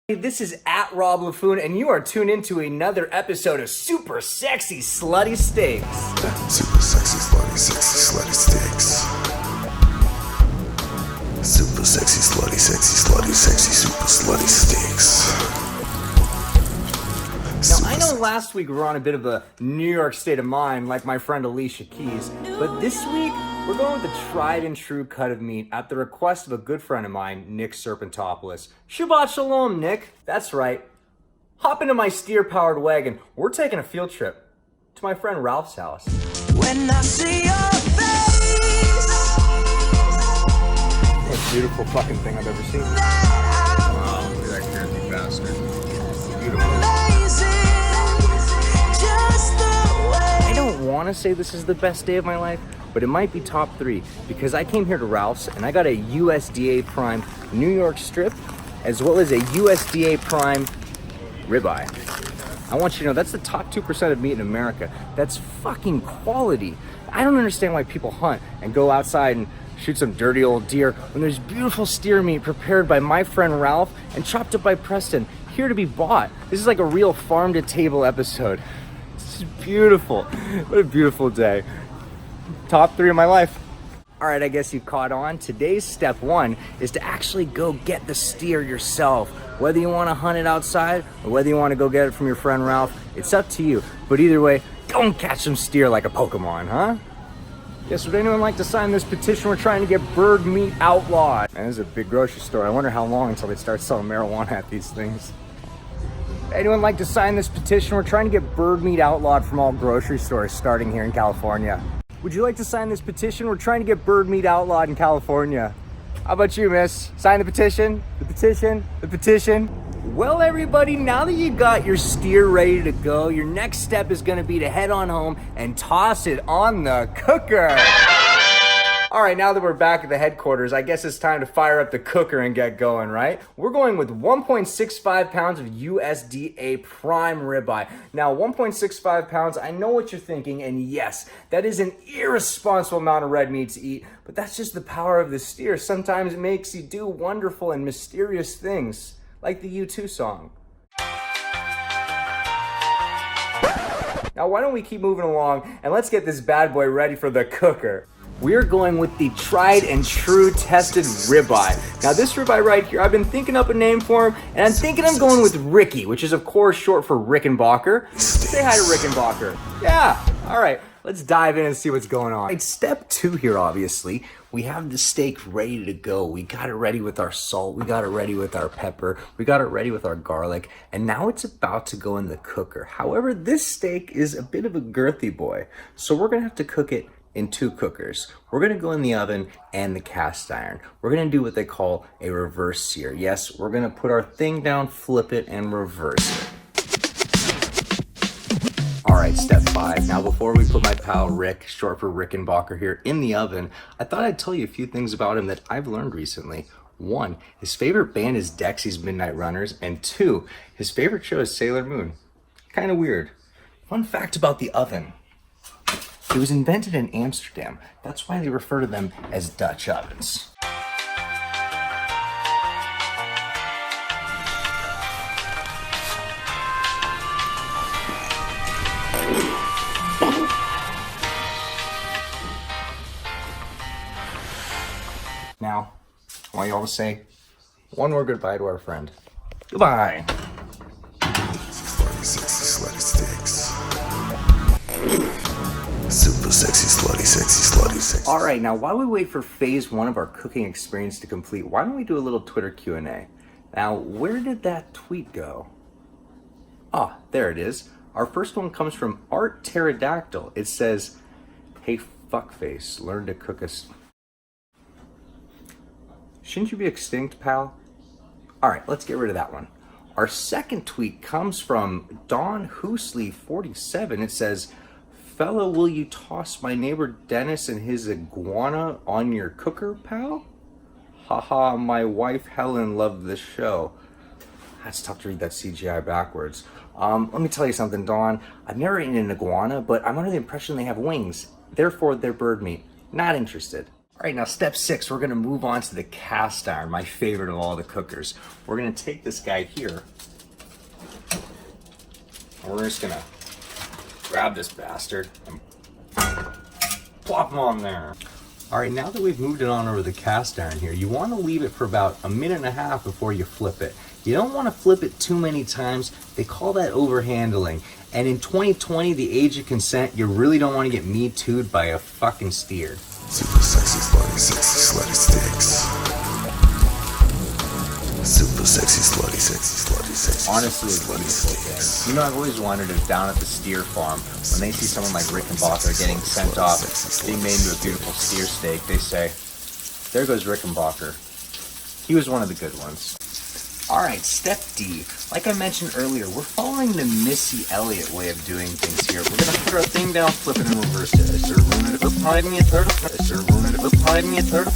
This is at Robb Laffoon, and you are tuned into another episode of Super Sexy Slutty Steaks. Super sexy, slutty steaks. Super sexy, slutty, sexy, super slutty steaks. Now, I know last week we were on a bit of a New York state of mind, like my friend Alicia Keys, but this week we're going with the tried and true cut of meat at the request of a good friend of mine, Nick Serpentopoulos. Shabbat Shalom, Nick. That's right. Hop into my steer-powered wagon. We're taking a field trip to my friend Ralph's house. When I see your face, Most beautiful fucking thing I've ever seen. Wow, look at that girthy bastard. Beautiful. I don't want to say this is the best day of my life, but it might be top 3 because I came here to Ralph's and I got a USDA Prime New York strip as well as a USDA Prime ribeye. I want you to know that's the top 2% of meat in America. That's fucking quality. I don't understand why people hunt and go outside and shoot some dirty old deer when there's beautiful steer meat prepared by my friend Ralph and chopped up by Preston, here to be bought. This is like a real farm to table episode. This is beautiful. What a beautiful day. Top 3 of my life. All right, I guess you caught on. Today's step 1 is to actually go get the steer yourself. Whether you want to hunt it outside or whether you want to go get it from your friend Ralph, it's up to you. But either way, go and catch some steer like a Pokemon, huh? Yes, would anyone like to sign this petition? We're trying to get bird meat outlawed. Man, this is a big grocery store. I wonder how long until they start selling marijuana at these things. Anyone like to sign this petition? We're trying to get bird meat outlawed from all grocery stores starting here in California. Would you like to sign this petition? We're trying to get bird meat outlawed in California. How about you, miss? Sign the petition? The petition? The petition? Well, everybody, now that you got your steer ready to go, your next step is gonna be to head on home and toss it on the cooker. All right, now that we're back at the headquarters, I guess it's time to fire up the cooker and get going, right? We're going with 1.65 pounds of USDA prime ribeye. Now, 1.65 pounds, I know what you're thinking, and yes, that is an irresponsible amount of red meat to eat, but that's just the power of the steer. Sometimes it makes you do wonderful and mysterious things, like the U2 song. Now, why don't we keep moving along, and let's get this bad boy ready for the cooker. We're going with the tried and true tested ribeye. Now this ribeye right here, I've been thinking up a name for him, and I'm thinking I'm going with Ricky, which is of course short for Rickenbacker. Say hi to Rickenbacker. Yeah, all right, let's dive in and see what's going on. Right, step 2 here, obviously. We have the steak ready to go. We got it ready with our salt. We got it ready with our pepper. We got it ready with our garlic. And now it's about to go in the cooker. However, this steak is a bit of a girthy boy, so we're gonna have to cook it in 2 cookers. We're gonna go in the oven and the cast iron. We're gonna do what they call a reverse sear. Yes, we're gonna put our thing down, flip it, and reverse it. All right, step 5. Now, before we put my pal Rick, short for Rickenbacker here, in the oven, I thought I'd tell you a few things about him that I've learned recently. 1, his favorite band is Dexy's Midnight Runners, and 2, his favorite show is Sailor Moon. Kind of weird. Fun fact about the oven. It was invented in Amsterdam. That's why they refer to them as Dutch ovens. Now, I want you all to say one more goodbye to our friend. Goodbye. Sexy, slutty steaks. Super sexy, slutty, sexy. All right, now while we wait for phase 1 of our cooking experience to complete, why don't we do a little Twitter Q&A? Now, where did that tweet go? Ah, there it is. Our first one comes from Art Pterodactyl. It says, "Hey fuckface, learn to cook us." Shouldn't you be extinct, pal? All right, let's get rid of that one. Our second tweet comes from Don Hoosley 47. It says, "Fella, will you toss my neighbor Dennis and his iguana on your cooker, pal? Haha, my wife Helen loved this show." That's tough to read that CGI backwards. Let me tell you something, Don. I've never eaten an iguana, but I'm under the impression they have wings. Therefore, they're bird meat. Not interested. All right, now step 6, we're gonna move on to the cast iron, my favorite of all the cookers. We're gonna take this guy here, and we're just gonna grab this bastard and plop him on there. All right, now that we've moved it on over the cast iron here, you wanna leave it for about 1.5 minutes before you flip it. You don't wanna flip it too many times. They call that overhandling. And in 2020, the age of consent, you really don't wanna get Me Too'd by a fucking steer. Super sexy, slutty sticks. Super sexy, sexy. Honestly, it's a beautiful thing. You know, I've always wondered if down at the steer farm, when they see someone like Rickenbacker getting sent off, being made into a beautiful steer steak, they say, there goes Rickenbacker. He was one of the good ones. All right, step D. Like I mentioned earlier, we're following the Missy Elliott way of doing things here. We're gonna put our thing down, flip it, and reverse it. I serve room it, hide me a turtle. I serve room it, hide me a turtle.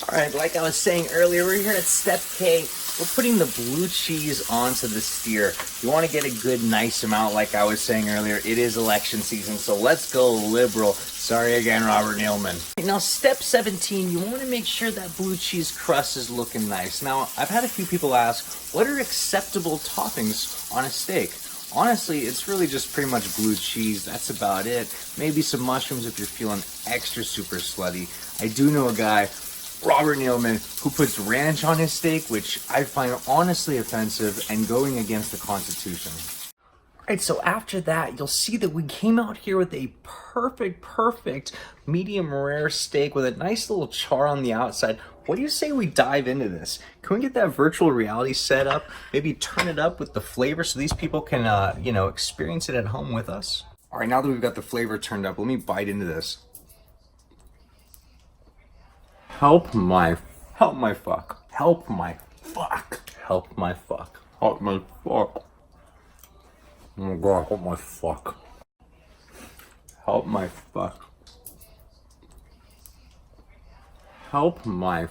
All right, like I was saying earlier, we're here at step K. We're putting the blue cheese onto the steer. You want to get a good, nice amount, like I was saying earlier. It is election season, so let's go liberal. Sorry again, Robert Neilman. Now, step 17, you want to make sure that blue cheese crust is looking nice. Now, I've had a few people ask, what are acceptable toppings on a steak? Honestly, it's really just pretty much blue cheese. That's about it. Maybe some mushrooms if you're feeling extra super slutty. I do know a guy, Robert Neilman, who puts ranch on his steak, which I find honestly offensive and going against the Constitution. Alright, so after that, you'll see that we came out here with a perfect medium rare steak with a nice little char on the outside. What do you say we dive into this? Can we get that virtual reality set up? Maybe turn it up with the flavor so these people can, experience it at home with us? Alright, now that we've got the flavor turned up, let me bite into this. Help my fuck. Help my fuck. Help my fuck. Oh my god, help my fuck. Help my fuck. Help my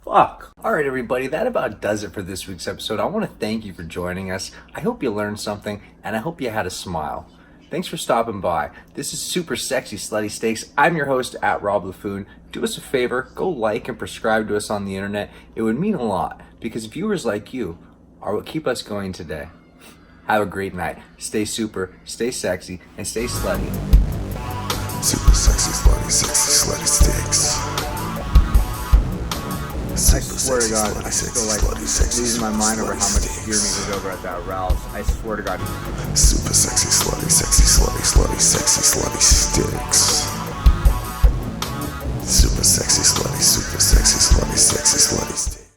fuck. Alright everybody, that about does it for this week's episode. I want to thank you for joining us. I hope you learned something, and I hope you had a smile. Thanks for stopping by. This is Super Sexy Slutty Steaks. I'm your host at Robb Laffoon. Do us a favor, go like and subscribe to us on the internet. It would mean a lot because viewers like you are what keep us going today. Have a great night. Stay super, stay sexy, and stay slutty. Super sexy, slutty sticks. I swear to God, I feel like losing my mind over how much steer meat was over at that Ralph's. I swear to God. Super sexy, slutty sticks.